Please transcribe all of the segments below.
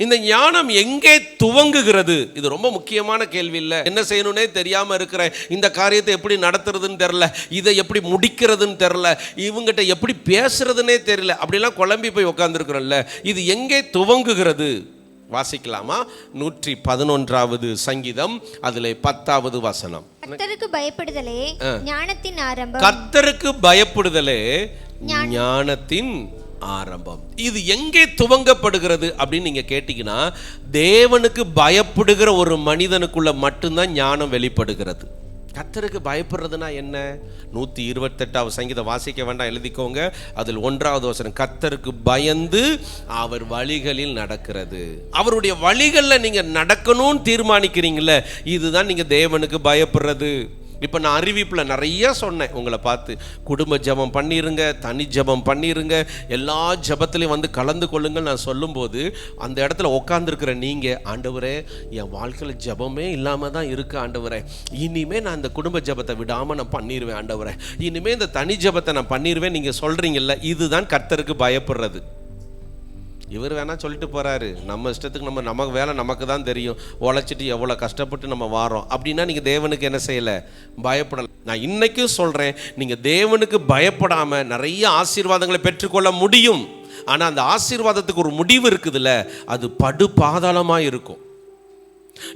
இந்த ஞானம் எங்கே துவங்குகிறது? இது ரொம்ப முக்கியமான கேள்வி இல்லை. என்ன செய்யணும்னே தெரியாம இருக்கிற, இந்த காரியத்தை எப்படி நடத்துறதுன்னு தெரியல, இதை எப்படி முடிக்கிறதுன்னு தெரியல, இவங்கிட்ட எப்படி பேசுறதுன்னே தெரியல, அப்படிலாம் குழம்பி போய் உட்கார்ந்துருக்கிறோம்ல. இது எங்கே துவங்குகிறது? வாசிக்கலாமா? 111வது சங்கீதம், அதிலே 10வது வசனம். கர்த்தருக்கு பயப்படுதலே ஞானத்தின் ஆரம்பம். கர்த்தருக்கு பயப்படுதலே ஞானத்தின் ஆரம்பம். இது எங்கே துவங்கப்படுகிறது அப்படின்னு நீங்க கேட்டீங்கன்னா, தேவனுக்கு பயப்படுகிற ஒரு மனிதனுக்குள்ள மட்டும்தான் ஞானம் வெளிப்படுகிறது. கர்த்தருக்கு பயப்படுறதுனா என்ன? 128வது சங்கீதம் வாசிக்க வேண்டாம், எழுதிக்கோங்க. அதில் 1வது வசனம், கர்த்தருக்கு பயந்து அவர் வழிகளில் நடக்கிறது. அவருடைய வழிகளில் நீங்க நடக்கணும்னு தீர்மானிக்கிறீங்களே, இதுதான் நீங்க தேவனுக்கு பயப்படுறது. இப்போ நான் அறிவிப்பில் நிறைய சொன்னேன் உங்களை பார்த்து, குடும்ப ஜெபம் பண்ணிடுங்க, தனி ஜெபம் பண்ணிடுங்க, எல்லா ஜெபத்துலையும் வந்து கலந்து கொள்ளுங்கள் நான் சொல்லும்போது, அந்த இடத்துல உட்காந்துருக்கிற நீங்கள், ஆண்டவரே என் வாழ்க்கையில் ஜெபமே இல்லாமல் தான் இருக்குது ஆண்டவரே, இனிமேல் நான் இந்த குடும்ப ஜெபத்தை விடாமல் நான் பண்ணிடுவேன் ஆண்டவரே, இனிமேல் இந்த தனி ஜெபத்தை நான் பண்ணிடுவேன் நீங்கள் சொல்கிறீங்கல்ல, இதுதான் கர்த்தருக்கு பயப்படுறது. இவர் வேணா சொல்லிட்டு போறாரு, நம்ம இஷ்டத்துக்கு நமக்கு வேலை நமக்கு தான் தெரியும், உழைச்சிட்டு எவ்வளோ கஷ்டப்பட்டு நம்ம வாரோம் அப்படின்னா நீங்கள் தேவனுக்கு என்ன செய்யலை? பயப்படலை. நான் இன்னைக்கும் சொல்கிறேன், நீங்கள் தேவனுக்கு பயப்படாமல் நிறைய ஆசீர்வாதங்களை பெற்றுக்கொள்ள முடியும். ஆனால் அந்த ஆசீர்வாதத்துக்கு ஒரு முடிவு இருக்குதுல்ல, அது படு பாதாளமாக இருக்கும்.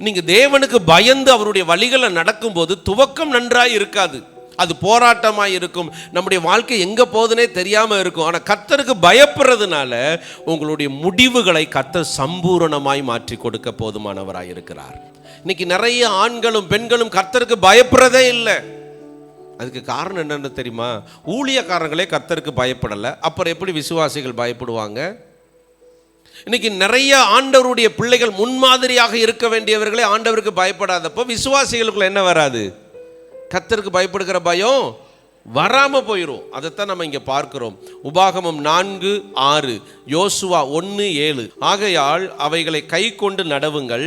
நீங்கள் தேவனுக்கு பயந்து அவருடைய வழிகளை நடக்கும்போது துவக்கம் நன்றாக இருக்காது, அது போராட்டமாக இருக்கும், நம்முடைய வாழ்க்கை எங்கே போகுதுன்னே தெரியாமல் இருக்கும். ஆனால் கர்த்தருக்கு பயப்படுறதுனால உங்களுடைய முடிவுகளை கர்த்தர் சம்பூரணமாய் மாற்றி கொடுக்க போதுமானவராக இருக்கிறார். இன்னைக்கு நிறைய ஆண்களும் பெண்களும் கர்த்தருக்கு பயப்படுறதே இல்லை. அதுக்கு காரணம் என்னன்னு தெரியுமா? ஊழியக்காரங்களே கர்த்தருக்கு பயப்படலை, அப்புறம் எப்படி விசுவாசிகள் பயப்படுவாங்க? இன்னைக்கு நிறைய ஆண்டவருடைய பிள்ளைகள் முன்மாதிரியாக இருக்க வேண்டியவர்களே ஆண்டவருக்கு பயப்படாதப்போ விசுவாசிகளுக்குள்ள என்ன வராது? கர்த்தருக்கு பயப்படுகிற பயம் வராமல் போயிடும். அதைத்தான் நம்ம இங்கே பார்க்கிறோம். உபாகமம் 4:6, யோசுவா 1:7, ஆகையால் அவைகளை கை கொண்டு நடவுங்கள்,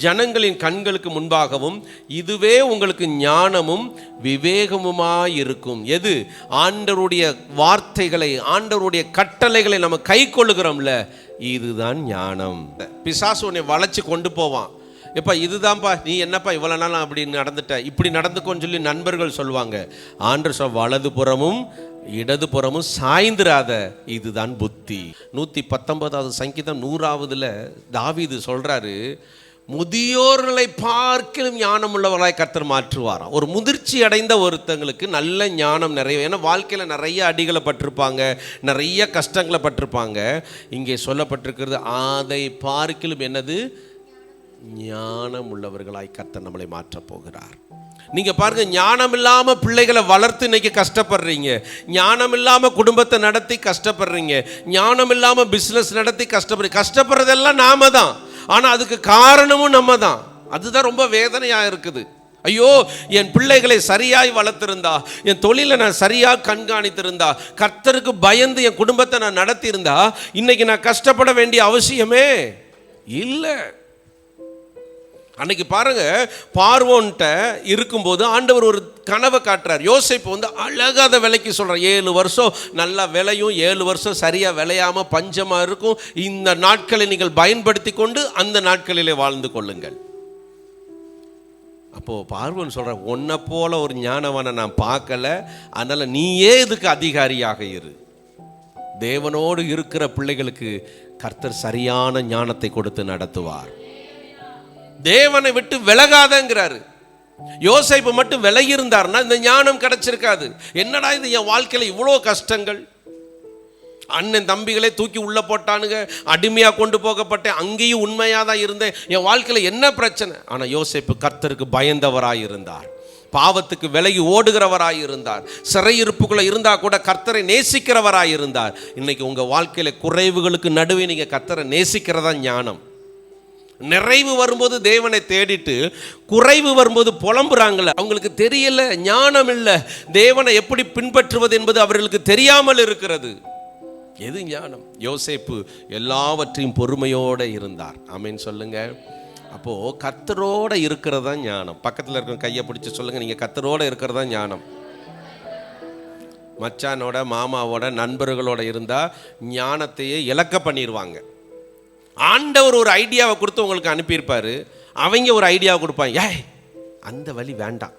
ஜனங்களின் கண்களுக்கு முன்பாகவும், இதுவே உங்களுக்கு ஞானமும் விவேகமுமாயிருக்கும். எது? ஆண்டவருடைய வார்த்தைகளை, ஆண்டவருடைய கட்டளைகளை நம்ம கை கொள்ளுகிறோம்ல, இதுதான் ஞானம். பிசாசு உன்னை வளைச்சு கொண்டு போவான். எப்பா இதுதான்ப்பா, நீ என்னப்பா இவ்வளோ நாள் அப்படி நடந்துட்ட, இப்படி நடந்துக்கோன்னு சொல்லி நண்பர்கள் சொல்லுவாங்க. ஆண்டவர் சொல், வலது புறமும் இடது புறமும் சாய்ந்திராத, இதுதான் புத்தி. 119வது சங்கீதம் 100வதுல தாவீது சொல்றாரு, முதியோர்களை பார்க்கலும் ஞானம் உள்ளவர்களாய் கர்த்தர் மாற்றுவாராம். ஒரு முதிர்ச்சி அடைந்த ஒருத்தங்களுக்கு நல்ல ஞானம் நிறைய, ஏன்னா வாழ்க்கையில் நிறைய அடிகளை பட்டிருப்பாங்க, நிறைய கஷ்டங்களை பட்டிருப்பாங்க. இங்கே சொல்லப்பட்டிருக்கிறது, அதை பார்க்கலும் என்னது? ஞானம் உள்ளவர்களாய் கர்த்தர் நம்மளை மாற்றப் போகிறார். நீங்க பாருங்க, ஞானம் இல்லாம பிள்ளைகளை வளர்த்து இன்னைக்கு கஷ்டப்படுறீங்க, ஞானம் இல்லாம குடும்பத்தை நடத்தி கஷ்டப்படுறீங்க, ஞானம் இல்லாம பிசினஸ் நடத்தி கஷ்டப்படுறதெல்லாம் நாம தான். ஆனா அதுக்கு காரணமும் நம்ம தான். அதுதான் ரொம்ப வேதனையா இருக்குது. ஐயோ, என் பிள்ளைகளை சரியாய் வளர்த்திருந்தா, என் தொழிலை நான் சரியாக கண்காணித்திருந்தா, கர்த்தருக்கு பயந்து என் குடும்பத்தை நான் நடத்தி இருந்தா, இன்னைக்கு நான் கஷ்டப்பட வேண்டிய அவசியமே இல்லை. அன்னைக்கு பாருங்க, பார்வோன்ட்ட இருக்கும்போது ஆண்டவர் ஒரு கனவை காட்டுறார். யோசேப்பு வந்து அழகாத விலைக்கு சொல்றார், 7 வருஷம் நல்லா விளையும், 7 வருஷம் சரியா விளையாம பஞ்சமா இருக்கும், இந்த நாட்களை நீங்கள் பயன்படுத்தி கொண்டு அந்த நாட்களிலே வாழ்ந்து கொள்ளுங்கள். அப்போ பார்வோன் சொல்ற, உன்னை போல ஒரு ஞானவனை நான் பார்க்கல, அதனால நீயே இதுக்கு அதிகாரியாக இரு. தேவனோடு இருக்கிற பிள்ளைகளுக்கு கர்த்தர் சரியான ஞானத்தை கொடுத்து நடத்துவார். தேவனை விட்டு விலகாதங்கிறாரு. யோசேப்பு மட்டும் விலகி இருந்தார்னா இந்த ஞானம் கிடைச்சிருக்காது. என்னடா இது, என் வாழ்க்கையில் இவ்வளோ கஷ்டங்கள், அண்ணன் தம்பிகளை தூக்கி உள்ள போட்டானுங்க, அடிமையா கொண்டு போகப்பட்டேன், அங்கேயும் உண்மையாக தான் இருந்தேன், என் வாழ்க்கையில் என்ன பிரச்சனை? ஆனால் யோசேப்பு கர்த்தருக்கு பயந்தவராய் இருந்தார், பாவத்துக்கு விலகி ஓடுகிறவராய் இருந்தார், சிறையிருப்புக்குள்ள இருந்தா கூட கர்த்தரை நேசிக்கிறவராய் இருந்தார். இன்னைக்கு உங்க வாழ்க்கையில குறைவுகளுக்கு நடுவே நீங்க கர்த்தரை நேசிக்கிறதா ஞானம். நிறைவு வரும்போது தேவனை தேடிட்டு குறைவு வரும்போது புலம்புறாங்கள, அவங்களுக்கு தெரியல, ஞானம் இல்லை, தேவனை எப்படி பின்பற்றுவது என்பது அவர்களுக்கு தெரியாமல் இருக்கிறது. எது ஞானம்? யோசேப்பு எல்லாவற்றையும் பொறுமையோடு இருந்தார். ஆமேன் சொல்லுங்க. அப்போ கர்த்தரோட இருக்கிறதா ஞானம். பக்கத்தில் இருக்கிற கையை பிடிச்சி சொல்லுங்க, நீங்க கர்த்தரோட இருக்கிறதா ஞானம். மச்சானோட மாமாவோட நண்பர்களோட இருந்தா ஞானத்தையே இழக்க பண்ணிடுவாங்க. ஆண்டவர் ஒரு ஐடியாவை கொடுத்து உங்களுக்கு அனுப்பியிருப்பாரு, அவங்க ஒரு ஐடியாவை கொடுப்பாங்க, ஏய் அந்த வழி வேண்டாம்,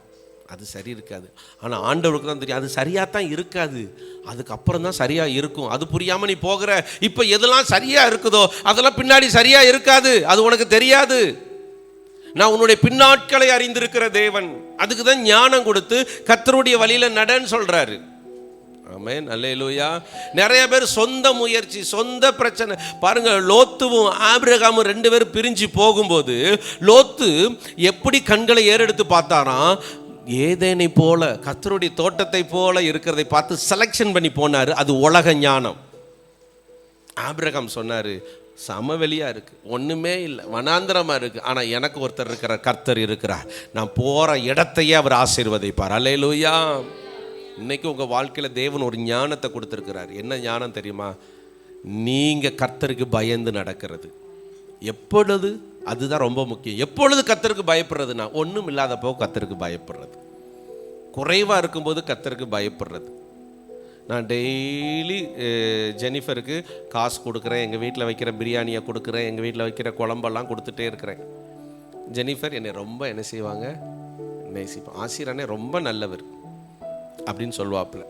அது சரி இருக்காது. ஆனால் ஆண்டவருக்கு தான் தெரியும் அது சரியாக தான் இருக்காது, அதுக்கப்புறம் தான் சரியாக இருக்கும். அது புரியாமல் நீ போகிற, இப்போ எதெல்லாம் சரியாக இருக்குதோ அதெல்லாம் பின்னாடி சரியாக இருக்காது, அது உனக்கு தெரியாது. நான் உன்னுடைய பின்னாட்களை அறிந்திருக்கிற தேவன். அதுக்கு தான் ஞானம் கொடுத்து கர்த்தருடைய வழியில் நடன்னு சொல்கிறாரு. ஆமென், அல்லேலூயா. நிறைய பேர் சொந்த முயற்சி, சொந்த பிரச்சனை. பாருங்க, லோத்துவும் ஆபிரகாமும் 2 பேரும் பிரிஞ்சு போகும்போது லோத்து எப்படி கண்களை ஏறெடுத்து பார்த்தாராம், ஏதேனை போல கர்த்தருடைய தோட்டத்தை போல இருக்கிறதை பார்த்து செலக்ஷன் பண்ணி போனார். அது உலக ஞானம். ஆபிரகாம் சொன்னார், சமவெளியாக இருக்குது, ஒன்றுமே இல்லை, வனாந்திரமாக இருக்குது, ஆனால் எனக்கு ஒருத்தர் இருக்கிறார், கர்த்தர் இருக்கிறார், நான் போகிற இடத்தையே அவர் ஆசீர்வதிப்பார். அல்லேலூயா. இன்னைக்கு உங்கள் வாழ்க்கையில் தேவன் ஒரு ஞானத்தை கொடுத்துருக்கிறார். என்ன ஞானம் தெரியுமா? நீங்கள் கர்த்தருக்கு பயந்து நடக்கிறது. எப்பொழுது, அதுதான் ரொம்ப முக்கியம். எப்பொழுது கர்த்தருக்கு பயப்படுறதுனா, ஒன்றும் இல்லாதப்போ கர்த்தருக்கு பயப்படுறது, குறைவாக இருக்கும்போது கர்த்தருக்கு பயப்படுறது. நான் டெய்லி ஜெனிஃபருக்கு காசு கொடுக்குறேன், எங்கள் வீட்டில் வைக்கிற பிரியாணியை கொடுக்குறேன், எங்கள் வீட்டில் வைக்கிற குழம்பெல்லாம் கொடுத்துட்டே இருக்கிறேன். ஜெனிஃபர் என்னை ரொம்ப என்ன செய்வாங்க, நேசிப்பேன். ஆசிரியனே ரொம்ப நல்லவர் அப்படின்னு சொல்லுவாப்புல.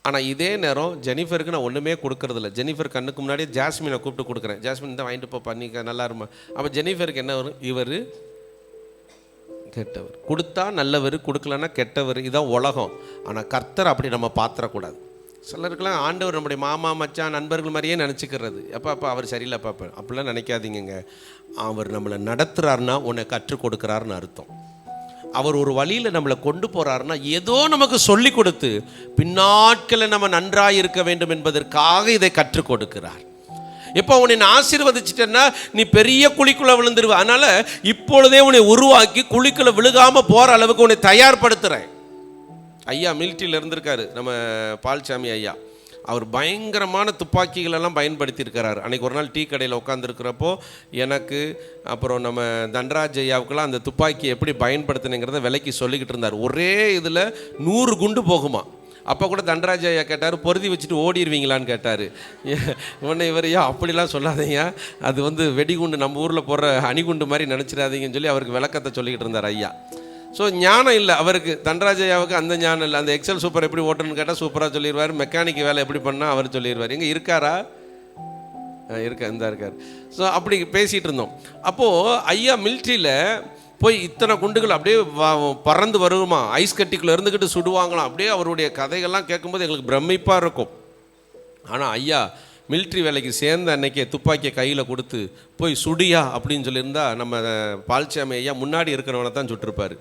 ஆனால் இதே நேரம் ஜெனிஃபருக்கு நான் ஒன்றுமே கொடுக்கறதில்ல. ஜெனிஃபர் கண்ணுக்கு முன்னாடியே ஜாஸ்மினை கூப்பிட்டு கொடுக்குறேன், ஜாஸ்மின் தான் வாங்கிட்டு போ பண்ணிக்க நல்லா இருமா. அப்போ ஜெனிஃபருக்கு என்ன வரும், இவர் கெட்டவர், கொடுத்தா நல்லவர், கொடுக்கலன்னா கெட்டவர், இதுதான் உலகம். ஆனால் கர்த்தர் அப்படி நம்ம பாத்திரக்கூடாது. சிலருக்கெல்லாம் ஆண்டவர் நம்முடைய மாமா மச்சான் நண்பர்கள் மாதிரியே நினச்சிக்கிறது. அப்போ அவர் சரியில்லை பாப்பா, அப்படிலாம் நினைக்காதீங்க. அவர் நம்மளை நடத்துகிறாருன்னா உன்னை கற்றுக் கொடுக்குறாருன்னு அர்த்தம். அவர் ஒரு வழியில் நம்மளை கொண்டு போகிறாருன்னா ஏதோ நமக்கு சொல்லி கொடுத்து பின்னாட்களில் நம்ம நன்றாக இருக்க வேண்டும் என்பதற்காக இதை கற்றுக் கொடுக்கிறார். எப்போ உன்னை நான் ஆசீர்வதிச்சிட்டேன்னா நீ பெரிய குழிக்குள்ளே விழுந்துருவ. அதனால் இப்பொழுதே உன்னை உருவாக்கி குழிக்குள்ளே விழுகாமல் போகிற அளவுக்கு உன்னை தயார்படுத்துகிறேன். ஐயா மிலிட்ரியில் இருந்திருக்காரு நம்ம பால்சாமி ஐயா. அவர் பயங்கரமான துப்பாக்கிகளெல்லாம் பயன்படுத்தியிருக்கிறார். அன்றைக்கி ஒரு நாள் டீ கடையில் உட்காந்துருக்கிறப்போ எனக்கு அப்புறம் நம்ம தண்டராஜ் ஐயாவுக்கெல்லாம் அந்த துப்பாக்கி எப்படி பயன்படுத்தினுங்கிறத விலைக்கு சொல்லிக்கிட்டு இருந்தார். ஒரே இதில் 100 குண்டு போகுமா. அப்போ கூட தண்டராஜ் ஐயா கேட்டார், பொருதி வச்சுட்டு ஓடிடுவீங்களான்னு கேட்டார். உடனே இவர், ஐயா அப்படிலாம் சொல்லாதீங்க, அது வெடிகுண்டு நம்ம ஊரில் போடுற அணிகுண்டு மாதிரி நினச்சிடாதீங்கன்னு சொல்லி அவருக்கு விளக்கத்தை சொல்லிக்கிட்டு இருந்தார் ஐயா. ஸோ ஞானம் இல்லை அவருக்கு, தண்டராஜையாவுக்கு அந்த ஞானம் இல்லை. அந்த எக்ஸல் சூப்பர் எப்படி ஓட்டணும்னு கேட்டால் சூப்பராக சொல்லிடுவார், மெக்கானிக் வேலை எப்படி பண்ணால் அவர் சொல்லிடுவார். எங்கே இருக்காரா? இருக்கார். ஸோ அப்படி பேசிகிட்டு இருந்தோம். அப்போது ஐயா மிலிட்ரியில் போய் இத்தனை குண்டுகள் அப்படியே பறந்து வருமா, ஐஸ் கட்டிக்குள்ளே இருந்துக்கிட்டு சுடுவாங்களாம். அப்படியே அவருடைய கதைகள்லாம் கேட்கும்போது எங்களுக்கு பிரமிப்பாக இருக்கும். ஆனால் ஐயா மிலிட்ரி வேலைக்கு சேர்ந்த அன்னைக்கே துப்பாக்கியை கையில் கொடுத்து போய் சுடியா அப்படின்னு சொல்லியிருந்தா நம்ம பால்சாமி ஐயா முன்னாடி இருக்கிறவனை தான் சுட்டிருப்பார்.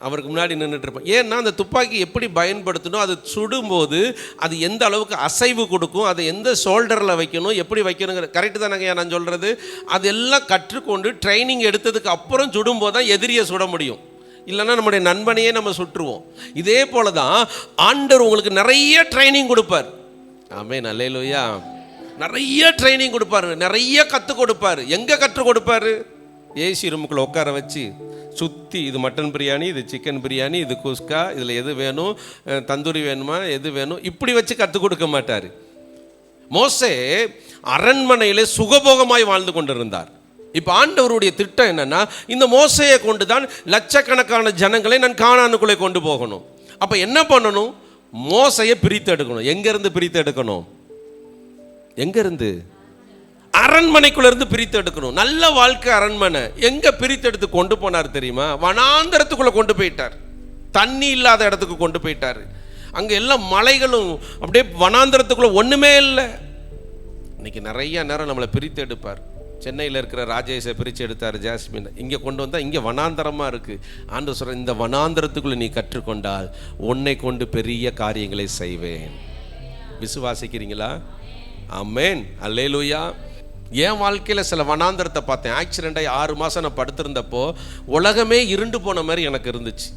அவருக்கு முன்னாடி நின்றுட்டு இருப்பேன். ஏன்னா அந்த துப்பாக்கி எப்படி பயன்படுத்தணும், அது சுடும்போது அது எந்த அளவுக்கு அசைவு கொடுக்கும், அதை எந்த ஷோல்டரில் வைக்கணும், எப்படி வைக்கணுங்கிற கரெக்டு தானங்க நான் சொல்கிறது. அதெல்லாம் கற்றுக்கொண்டு ட்ரைனிங் எடுத்ததுக்கு அப்புறம் சுடும்போது தான் எதிரியை சுட முடியும். இல்லைன்னா நம்முடைய நண்பனையே நம்ம சுட்டுருவோம். இதே போல தான் ஆண்டவர் உங்களுக்கு நிறைய ட்ரைனிங் கொடுப்பார். ஆமென், அல்லேலூயா. நிறைய ட்ரைனிங் கொடுப்பாரு, நிறைய கற்றுக் கொடுப்பாரு. எங்கே கற்றுக் கொடுப்பாரு? ஏசி ரூமுக்குள்ளே உட்கார வச்சு சுற்றி, இது மட்டன் பிரியாணி, இது சிக்கன் பிரியாணி, இது குஸ்கா, இதில் எது வேணும், தந்தூரி வேணுமா, எது வேணும், இப்படி வச்சு கற்றுக் கொடுக்க மாட்டார். மோசே அரண்மனையிலே சுகபோகமாய் வாழ்ந்து கொண்டிருந்தார். இப்போ ஆண்டவருடைய திட்டம் என்னன்னா, இந்த மோசையை கொண்டு தான் லட்சக்கணக்கான ஜனங்களை நான் கானானுக்குள்ளே கொண்டு போகணும். அப்போ என்ன பண்ணணும்? மோசையை பிரித்து எடுக்கணும். எங்கேருந்து பிரித்து எடுக்கணும்? எங்கேருந்து? அரண்மனைக்குள்ள இருந்து பிரித்து எடுக்கணும். நல்ல வாழ்க்கை அரண்மனை. எங்க பிரித்து எடுத்து கொண்டு போனார் தெரியுமா? வனாந்தரத்துக்குள்ள கொண்டு போயிட்டார். தண்ணி இல்லாத இடத்துக்கு கொண்டு போயிட்டார். அங்க எல்லாம் மலைகளும் அப்படியே வனாந்தரத்துக்குள்ள ஒண்ணுமே இல்லை. இன்னைக்கு நிறைய நேரம் நம்மளை பிரித்து எடுப்பார். சென்னையில் இருக்கிற ராஜேஷை பிரித்து எடுத்தார், ஜாஸ்மின் இங்கே கொண்டு வந்தால் இங்கே வனாந்தரமாக இருக்குது. ஆண்டவர் சொல்கிற, இந்த வனாந்தரத்துக்குள்ளே நீ கற்றுக்கொண்டால் உன்னை கொண்டு பெரிய காரியங்களை செய்வேன். விசுவாசிக்கிறீங்களா? ஆமென், அல்லேலூயா. என் வாழ்க்கையில் சில வனாந்தரத்தை பார்த்தேன். ஆக்சிடெண்ட்டாகி 6 மாதம் நான் படுத்திருந்தப்போ உலகமே இருண்டு போன மாதிரி எனக்கு இருந்துச்சு.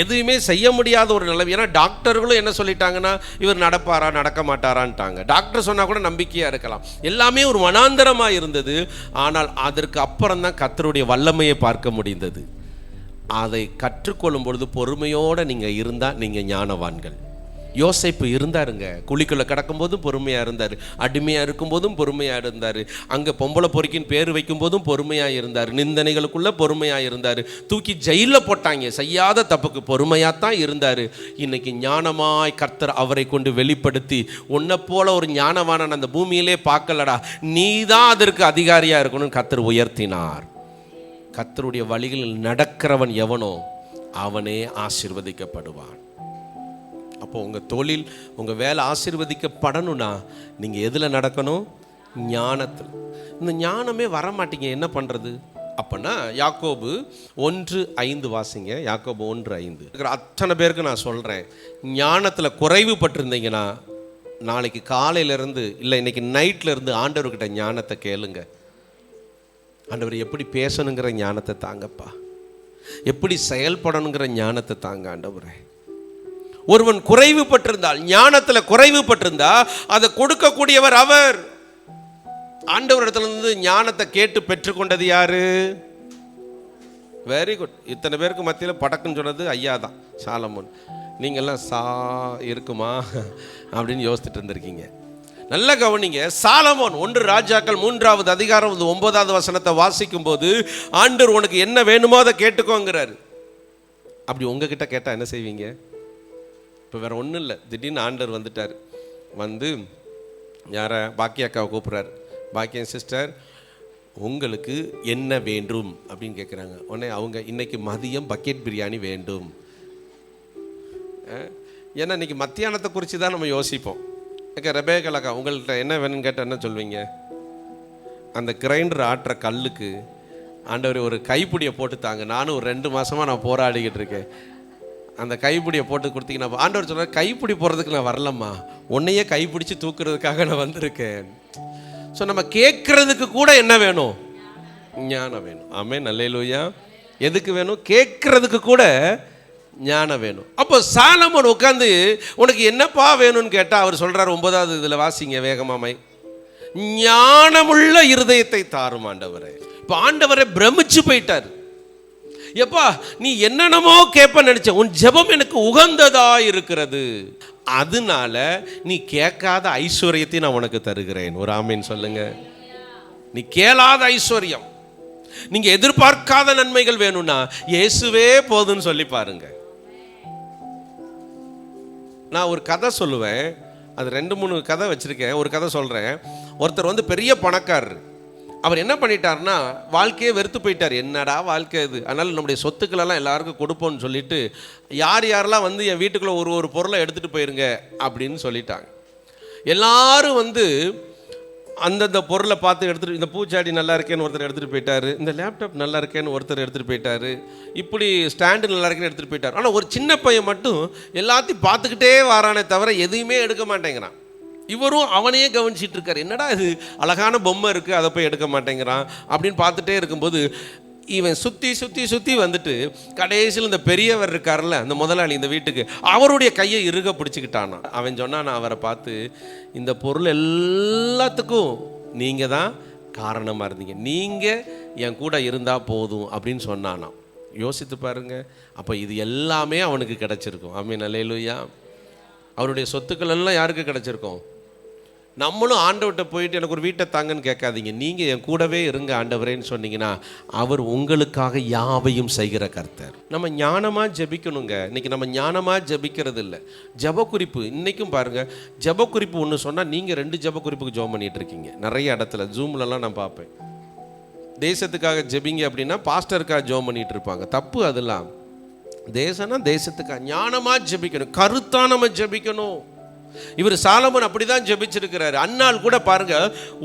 எதுவுமே செய்ய முடியாத ஒரு நிலைமை. ஏன்னா டாக்டர்களும் என்ன சொல்லிட்டாங்கன்னா, இவர் நடப்பாரா நடக்க மாட்டாரான்ட்டாங்க. டாக்டர் சொன்னால் கூட நம்பிக்கையாக இருக்கலாம். எல்லாமே ஒரு வனாந்தரமாக இருந்தது. ஆனால் அதற்கு அப்புறம் தான் கர்த்தருடைய வல்லமையை பார்க்க முடிந்தது. அதை கற்றுக்கொள்ளும் பொழுது பொறுமையோடு நீங்கள் இருந்தால் நீங்கள் ஞானவான்கள். யோசேப்பு இருந்தாருங்க. குழிக்குள்ள கிடக்கும் போதும் பொறுமையா இருந்தார், அடிமையா இருக்கும் போதும் பொறுமையா இருந்தார், அங்க பொம்பளை பொறுக்கின் பேர் வைக்கும் போதும் பொறுமையா இருந்தார், நிந்தனைகளுக்குள்ள பொறுமையா இருந்தார், தூக்கி ஜெயில போட்டாங்க செய்யாத தப்புக்கு பொறுமையாத்தான் இருந்தார். இன்னைக்கு ஞானமாய் கர்த்தர் அவரை கொண்டு வெளிப்படுத்தி, உன்னை போல ஒரு ஞானவானன் அந்த பூமியிலே பார்க்கலடா, நீ தான் அதற்கு அதிகாரியா இருக்கணும்னு கர்த்தர் உயர்த்தினார். கர்த்தருடைய வழிகளில் நடக்கிறவன் எவனோ அவனே ஆசீர்வதிக்கப்படுவான். அப்போ உங்கள் தொழில், உங்கள் வேலை ஆசீர்வதிக்கப்படணும்னா நீங்கள் எதில் நடக்கணும்? ஞானத்தில். இந்த ஞானமே வரமாட்டீங்க, என்ன பண்ணுறது? அப்போனா யாக்கோபு 1:5 வாசிங்க. யாக்கோபு 1:5 இருக்கிற அத்தனை பேருக்கு நான் சொல்கிறேன், ஞானத்தில் குறைவுபட்டிருந்தீங்கன்னா நாளைக்கு காலையிலேருந்து இல்லை இன்னைக்கு நைட்லேருந்து ஆண்டவர்கிட்ட ஞானத்தை கேளுங்க. ஆண்டவர் எப்படி பேசணுங்கிற ஞானத்தை தாங்கப்பா, எப்படி செயல்படணுங்கிற ஞானத்தை தாங்க ஆண்டவரே. ஒருவன் குறைவுபட்டிருந்தால், ஞானத்தில் குறைவுபட்டிருந்தா அதை கொடுக்கக்கூடியவர் அவர். ஆண்டவரிடத்திலிருந்து ஞானத்தை கேட்டு பெற்றுக்கொண்டது யாரு? Very good. இத்தனை பேருக்கு மத்தியில் படக்குன்னு சொன்னது ஐயா தான், சாலமோன். நீங்கள்லாம் இருக்குமா அப்படின்னு யோசிச்சுட்டு இருந்திருக்கீங்க. நல்ல கவனிங்க. சாலமோன் 1 ராஜாக்கள் 3வது அதிகாரம் 9வது வசனத்தை வாசிக்கும் போது ஆண்டவர் உனக்கு என்ன வேணுமோ அதை கேட்டுக்கோங்கிறாரு. அப்படி உங்ககிட்ட கேட்டால் என்ன செய்வீங்க? இப்போ வேற ஒன்றும் இல்லை, திடீர்னு ஆண்டவர் வந்துட்டார். வந்து யாரை? பாக்கிய அக்காவை கூப்பிட்றாரு. பாக்கியம் சிஸ்டர், உங்களுக்கு என்ன வேண்டும் அப்படின்னு கேட்குறாங்க. உடனே அவங்க இன்னைக்கு மதியம் பக்கெட் பிரியாணி வேண்டும். ஏன்னா இன்னைக்கு மத்தியானத்தை குறித்து தான் நம்ம யோசிப்போம். ரெபேக்கா உங்கள்கிட்ட என்ன வேணும்னு கேட்டால் என்ன சொல்வீங்க? அந்த கிரைண்டர் ஆட்டுற கல்லுக்கு ஆண்டவர் ஒரு கைப்பிடியை போட்டு தாங்க, நானும் ஒரு 2 மாதமாக நான் போராடிக்கிட்டு இருக்கேன், அந்த கைப்பிடியை போட்டு கொடுத்தீங்கன்னா. ஆண்டவர் சொல்கிறார், கைப்பிடி போடுறதுக்கு நான் வரலம்மா, உன்னையே கைப்பிடிச்சு தூக்குறதுக்காக நான் வந்திருக்கேன். ஸோ நம்ம கேட்கறதுக்கு கூட என்ன வேணும்? ஞானம் வேணும். ஆமென், அல்லேலூயா. எதுக்கு வேணும்? கேட்கறதுக்கு கூட ஞானம் வேணும். அப்போ சாலமோன் உட்காந்து உனக்கு என்னப்பா வேணும்னு கேட்டால் அவர் சொல்கிறார் 9வது இதில் வாசிங்க வேகமாமை, ஞானமுள்ள இருதயத்தை தாரும் ஆண்டவரே. இப்போ ஆண்டவரை பிரமிச்சு போயிட்டார். எப்பா நீ என்னென்னமோ கேட்ப நினைச்ச, உன் ஜெபம் எனக்கு உகந்ததா இருக்கிறது, அதனால நீ கேட்காத ஐஸ்வர்யத்தை நான் உனக்கு தருகிறேன். ஒரு ஆமீன் சொல்லுங்க. நீ கேளாத ஐஸ்வர்யம், நீங்க எதிர்பார்க்காத நன்மைகள் வேணும்னா இயேசுவே போதுன்னு சொல்லி பாருங்க. நான் ஒரு கதை சொல்லுவேன், அது 2-3 கதை வச்சிருக்கேன். ஒரு கதை சொல்றேன். ஒருத்தர் வந்து பெரிய பணக்காரர். அவர் என்ன பண்ணிட்டார்னா வாழ்க்கையே வெறுத்து போயிட்டார். என்னடா வாழ்க்கை இது, அதனால் நம்முடைய சொத்துக்களெல்லாம் எல்லாருக்கும் கொடுப்போம்னு சொல்லிட்டு யாரெல்லாம் வந்து என் வீட்டுக்குள்ளே ஒரு பொருளை எடுத்துகிட்டு போயிருங்க அப்படின்னு சொல்லிட்டாங்க. எல்லாரும் வந்து அந்தந்த பொருளை பார்த்து எடுத்துகிட்டு, இந்த பூச்சாடி நல்லா இருக்கேன்னு ஒருத்தர் எடுத்துகிட்டு போயிட்டார், இந்த லேப்டாப் நல்லா இருக்கேன்னு ஒருத்தர் எடுத்துகிட்டு போயிட்டார், இப்படி ஸ்டாண்டு நல்லா இருக்கேன்னு எடுத்துகிட்டு போயிட்டார். ஆனால் ஒரு சின்ன பையன் மட்டும் எல்லாத்தையும் பார்த்துக்கிட்டே வரானே தவிர எதையுமே எடுக்க மாட்டேங்கிறான். இவரும் அவனையே கவனிச்சிட்டு இருக்காரு. என்னடா இது அழகான பொம்மை இருக்குது, அதை போய் எடுக்க மாட்டேங்கிறான் அப்படின்னு பார்த்துட்டே இருக்கும்போது இவன் சுற்றி வந்துட்டு கடைசியில் இந்த பெரியவர் இருக்கார்ல, அந்த முதலாளி இந்த வீட்டுக்கு, அவருடைய கையை இறுக பிடிச்சிக்கிட்டானா. அவன் சொன்னான் அவரை பார்த்து, இந்த பொருள் எல்லாத்துக்கும் நீங்கள் தான் காரணமாக இருந்தீங்க, நீங்கள் என் கூட இருந்தால் போதும் அப்படின்னு சொன்னானா. யோசித்து பாருங்க. அப்போ இது எல்லாமே அவனுக்கு கிடைச்சிருக்கும். ஆமென், அல்லேலூயா. அவருடைய சொத்துக்கள் எல்லாம் யாருக்கு கிடைச்சிருக்கும்? நம்மளும் ஆண்டவர்கிட்ட போயிட்டு எனக்கு ஒரு வீட்டை தாங்கன்னு கேட்காதீங்க. நீங்கள் என் கூடவே இருங்க ஆண்டவரேன்னு சொன்னீங்கன்னா அவர் உங்களுக்காக யாவையும் செய்கிற கர்த்தர். நம்ம ஞானமாக ஜெபிக்கணுங்க. இன்றைக்கி நம்ம ஞானமாக ஜெபிக்கிறது இல்லை. ஜெப குறிப்பு இன்றைக்கும் பாருங்கள், ஜெப குறிப்பு ஒன்று சொன்னால் நீங்கள் 2 ஜெப குறிப்புக்கு ஜெபம் பண்ணிகிட்டு இருக்கீங்க. நிறைய இடத்துல ஜூம்லலாம் நான் பார்ப்பேன். தேசத்துக்காக ஜெபிங்க அப்படின்னா பாஸ்டருக்காக ஜெபம் பண்ணிகிட்டு இருப்பாங்க. தப்பு அதெல்லாம். தேசம்னா தேசத்துக்காக ஞானமாக ஜெபிக்கணும், கருத்தாக நம்ம ஜெபிக்கணும். இவர் சாலமோன் அப்படிதான் ஜெபிச்சிருக்கிறாரு. அன்னாள் கூட பாருங்க,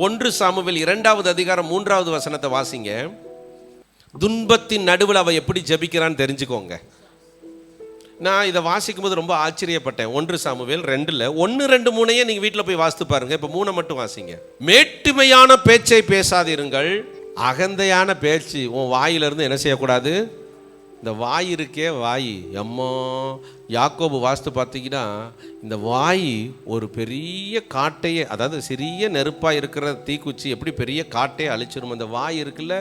1 சாமுவேல் 2வது அதிகாரம் 3வது வசனத்தை வாசிங்க. துன்பத்தின் நடுவில் அவ எப்படி ஜெபிக்கிறான்னு தெரிஞ்சுக்கோங்க. நான் இதை வாசிக்கும் போது ரொம்ப ஆச்சரியப்பட்டேன். 1 சாமுவேல் 2ல் 1, 2, 3 நீங்க வீட்டில் போய் வாசித்து பாருங்க. இப்போ 3 மட்டும் வாசிங்க. மேட்டுமையான பேச்சை பேசாதீருங்கள். அகந்தையான பேச்சு உன் வாயிலிருந்து என்ன செய்யக்கூடாது? இந்த வாய் இருக்கே, வாய் அம்மா, யாக்கோபு வாஸ்து பார்த்தீங்கன்னா இந்த வாய் ஒரு பெரிய காட்டையே, அதாவது சிறிய நெருப்பாக இருக்கிற தீக்குச்சி எப்படி பெரிய காட்டையை அழிச்சிடும். அந்த வாய் இருக்குல்ல,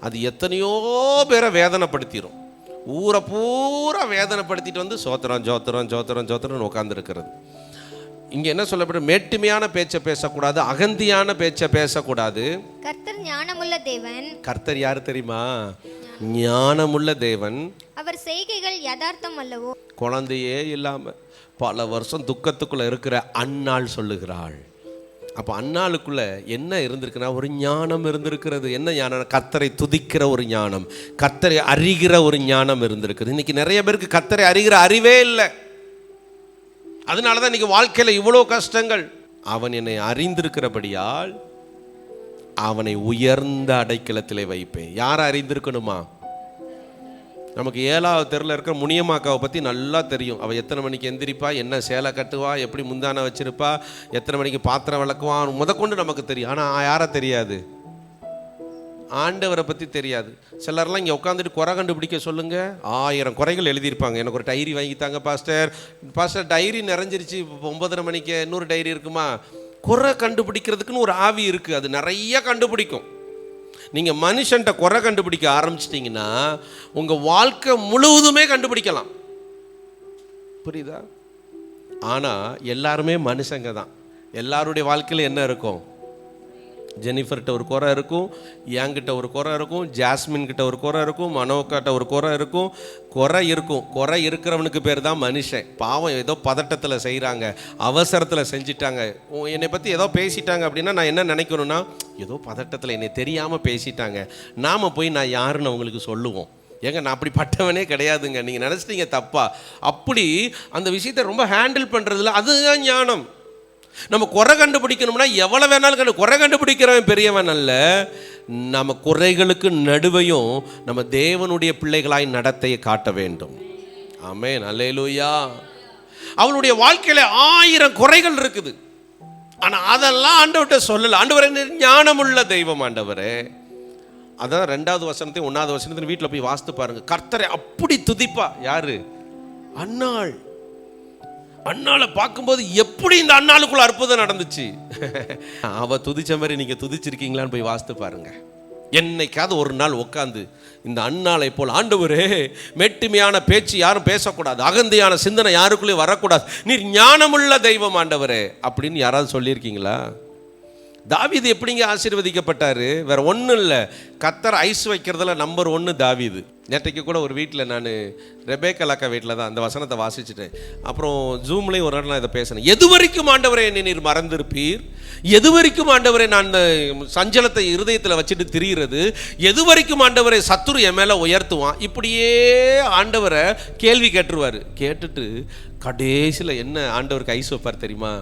அது எத்தனையோ பேரை வேதனைப்படுத்திடும். ஊரை பூரா வேதனைப்படுத்திட்டு வந்து சோத்திரம் ஜோத்திரம் ஜோத்திரம் ஜோத்திரம்னு உட்காந்துருக்கிறது. இங்கே என்ன சொல்லப்படும்? மேட்டுமையான பேச்சை பேசக்கூடாது, அகந்தியான பேச்சை பேசக்கூடாது. கர்த்தர் ஞானமுள்ள தேவன். கர்த்தர் யாரு தெரியுமா? ஞானமுள்ள தேவன். அவர் செய்கைகள் யதார்த்தம் அல்லவோ. குழந்தையே இல்லாம பல வருஷம் துக்கத்துக்குள்ள இருக்கிற அன்னாள் சொல்லுகிறாள். அப்போ அன்னாளுக்குள்ள என்ன இருந்திருக்குன்னா ஒரு ஞானம் இருந்திருக்கிறது. என்ன ஞானம்? கர்த்தரை துதிக்கிற ஒரு ஞானம், கர்த்தரை அறிகிற ஒரு ஞானம் இருந்திருக்குது. இன்னைக்கு நிறைய பேருக்கு கர்த்தரை அறிகிற அறிவே இல்லை. அதனால தான் இன்னைக்கு வாழ்க்கையில் இவ்வளோ கஷ்டங்கள். அவன் என்னை அறிந்திருக்கிறபடியால் அவனை உயர்ந்த அடைக்கலத்திலே வைப்பேன். யாரை அறிந்திருக்கணுமா? நமக்கு 7வது தெருவில் இருக்கிற முனியம்மாக்காவை பற்றி நல்லா தெரியும். அவள் எத்தனை மணிக்கு எந்திரிப்பா, என்ன சேலை கட்டுவா, எப்படி முந்தானை வச்சிருப்பா, எத்தனை மணிக்கு பாத்திரம் விளக்குவான் முதற்கொண்டு நமக்கு தெரியும். ஆனால் யாரை தெரியாது? ஆண்டவரை பற்றி தெரியாது. சிலர்லாம் இங்கே உட்காந்துட்டு குறை கண்டுபிடிக்க சொல்லுங்க, 1000 குறைகள் எழுதியிருப்பாங்க. எனக்கு ஒரு டைரி வாங்கித்தாங்க பாஸ்டர். பாஸ்டர் டைரி நிறைஞ்சிருச்சு, 9:30 மணிக்கு இன்னொரு டைரி இருக்குமா? குறை கண்டுபிடிக்கிறதுக்குன்னு ஒரு ஆவி இருக்குது, அது நிறைய கண்டுபிடிக்கும். நீங்கள் மனுஷன்ட்ட குறை கண்டுபிடிக்க ஆரம்பிச்சிட்டிங்கன்னா உங்கள் வாழ்க்கை முழுவதுமே கண்டுபிடிக்கலாம். புரியுதா? ஆனால் எல்லாருமே மனுஷங்க தான். எல்லாருடைய வாழ்க்கையில் என்ன இருக்கும்? ஜெனிஃபர்கிட்ட ஒரு குறை இருக்கும், என்கிட்ட ஒரு குறை இருக்கும், ஜாஸ்மின் கிட்ட ஒரு குறை இருக்கும், மனோக்காட்ட ஒரு குறை இருக்கும். குறை இருக்கும். குறை இருக்கிறவனுக்கு பேர் தான் மனுஷன். பாவம் ஏதோ பதட்டத்தில் செய்கிறாங்க, அவசரத்தில் செஞ்சிட்டாங்க, என்னை பற்றி ஏதோ பேசிட்டாங்க அப்படின்னா நான் என்ன நினைக்கணும்னா, ஏதோ பதட்டத்தில் என்னை தெரியாமல் பேசிட்டாங்க, நாம் போய் நான் யாருன்னு அவங்களுக்கு சொல்லுவோம். ஏங்க நான் அப்படி பட்டவனே கிடையாதுங்க, நீங்கள் நினச்சிட்டீங்க தப்பா. அப்படி அந்த விஷயத்தை ரொம்ப ஹேண்டில் பண்ணுறதுல அதுதான் ஞானம். நம்ம குறை கண்டுபிடிக்கணும்னா எவ்வளோ வேணாலும் குறை கண்டுபிடிக்கிறவன் பெரியவன் அல்ல. நம்ம குறைகளுக்கு நடுவையும் நம்ம தேவனுடைய பிள்ளைகளாய் நடத்தையை காட்ட வேண்டும். ஆமென், அல்லேலூயா. அவளுடைய வாழ்க்கையில 1000 குறைகள் இருக்குது. ஆனால் அதெல்லாம் ஆண்டவர்கிட்ட சொல்லலை. ஆண்டவரே ஞானமுள்ள தெய்வம் ஆண்டவரே. அதான் 2வது வசனத்தையும் 1வது வசனத்தையும் வீட்டில் போய் வாசித்து பாருங்க. கர்த்தரை அப்படி துதிப்பா. யாரு? அன்னாள். அண்ணாளை பார்க்கும்போது எப்படி இந்த அண்ணாளுக்குள்ள அற்புதம் நடந்துச்சு. அவ துதிச்ச மாதிரி நீங்க துதிச்சிருக்கீங்களான்னு போய் வாசித்து பாருங்க. என்னைக்காவது ஒரு நாள் உட்காந்து இந்த அண்ணாளை போல், ஆண்டவரே மெட்டுமையான பேச்சு யாரும் பேசக்கூடாது, அகந்தையான சிந்தனை யாருக்குள்ளேயும் வரக்கூடாது, நீர் ஞானமுள்ள தெய்வம் ஆண்டவரே அப்படின்னு யாராவது சொல்லியிருக்கீங்களா? தாவீது எப்படிங்க ஆசீர்வதிக்கப்பட்டாரு? வேற ஒன்றும் இல்லை, கர்த்தர் ஐஸ் வைக்கிறதுல நம்பர் 1 தாவீது. நேற்றைக்கு கூட ஒரு வீட்டில் நான் ரெபேக்கலாக்கா வீட்டில் தான் அந்த வசனத்தை வாசிச்சுட்டேன். அப்புறம் ஜூம்லேயும் ஒரு நாள் நான் இதை பேசினேன். எது வரைக்கும் ஆண்டவரே என்னை நீர் மறந்திருப்பீர்? எது வரைக்கும் ஆண்டவரே நான் இந்த சஞ்சலத்தை இருதயத்தில் வச்சுட்டு திரிகிறது? எது வரைக்கும் ஆண்டவரை சத்துரு என் மேலே உயர்த்துவான்? இப்படியே ஆண்டவரை கேள்வி கேட்டுருவார். கேட்டுட்டு கடைசியில் என்ன ஆண்டவருக்கு ஐஸ் வைப்பார் தெரியுமா?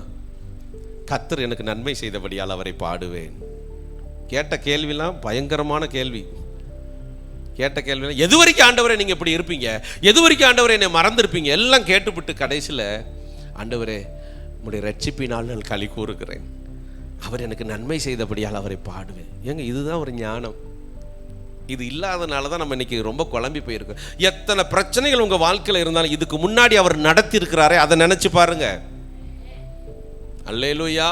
கர்த்தர் எனக்கு நன்மை செய்தபடியால் அவரை பாடுவேன். கேட்ட கேள்விலாம் பயங்கரமான கேள்வி. கேட்ட கேள்விலாம் எது வரைக்கும் ஆண்டவரை நீங்கள் இப்படி இருப்பீங்க, எது வரைக்கும் ஆண்டவரை என்னை மறந்துருப்பீங்க, எல்லாம் கேட்டுவிட்டு கடைசியில் ஆண்டவரே உங்களுடைய ரட்சிப்பினால் நான் களி கூறுகிறேன், அவர் எனக்கு நன்மை செய்தபடியால் அவரை பாடுவேன். ஏங்க இதுதான் ஒரு ஞானம். இது இல்லாதனால தான் நம்ம இன்னைக்கு ரொம்ப குழம்பி போயிருக்கோம். எத்தனை பிரச்சனைகள் உங்கள் வாழ்க்கையில் இருந்தாலும் இதுக்கு முன்னாடி அவர் நடத்தி இருக்கிறாரே அதை நினச்சி பாருங்க. அல்லேலூயா.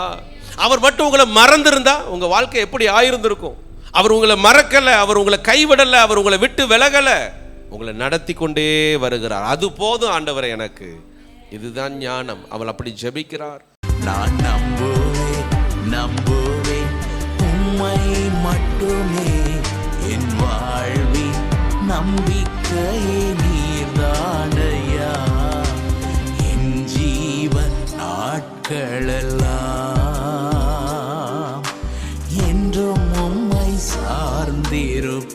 அவர் மட்டும் உங்களை மறந்திருந்தா உங்க வாழ்க்கை எப்படி ஆயிருந்திருக்கும்? அவர் உங்களை மறக்கல, அவர் உங்களை கைவிடல, அவர் உங்களை விட்டு விலகல, உங்களை நடத்தி கொண்டே வருகிறார். அது போதும் ஆண்டவரே எனக்கு. இதுதான் ஞானம். அவள் அப்படி ஜெபிக்கிறார். நான் நம்புவேன் உம்மை மட்டுமே, என் வாழ்வின் நம்பிக்கையே நீர்தானையா, என் ஜீவன் நாட்களெல்லாம் என்றும் உம்மை சார்ந்திருப்பேன்.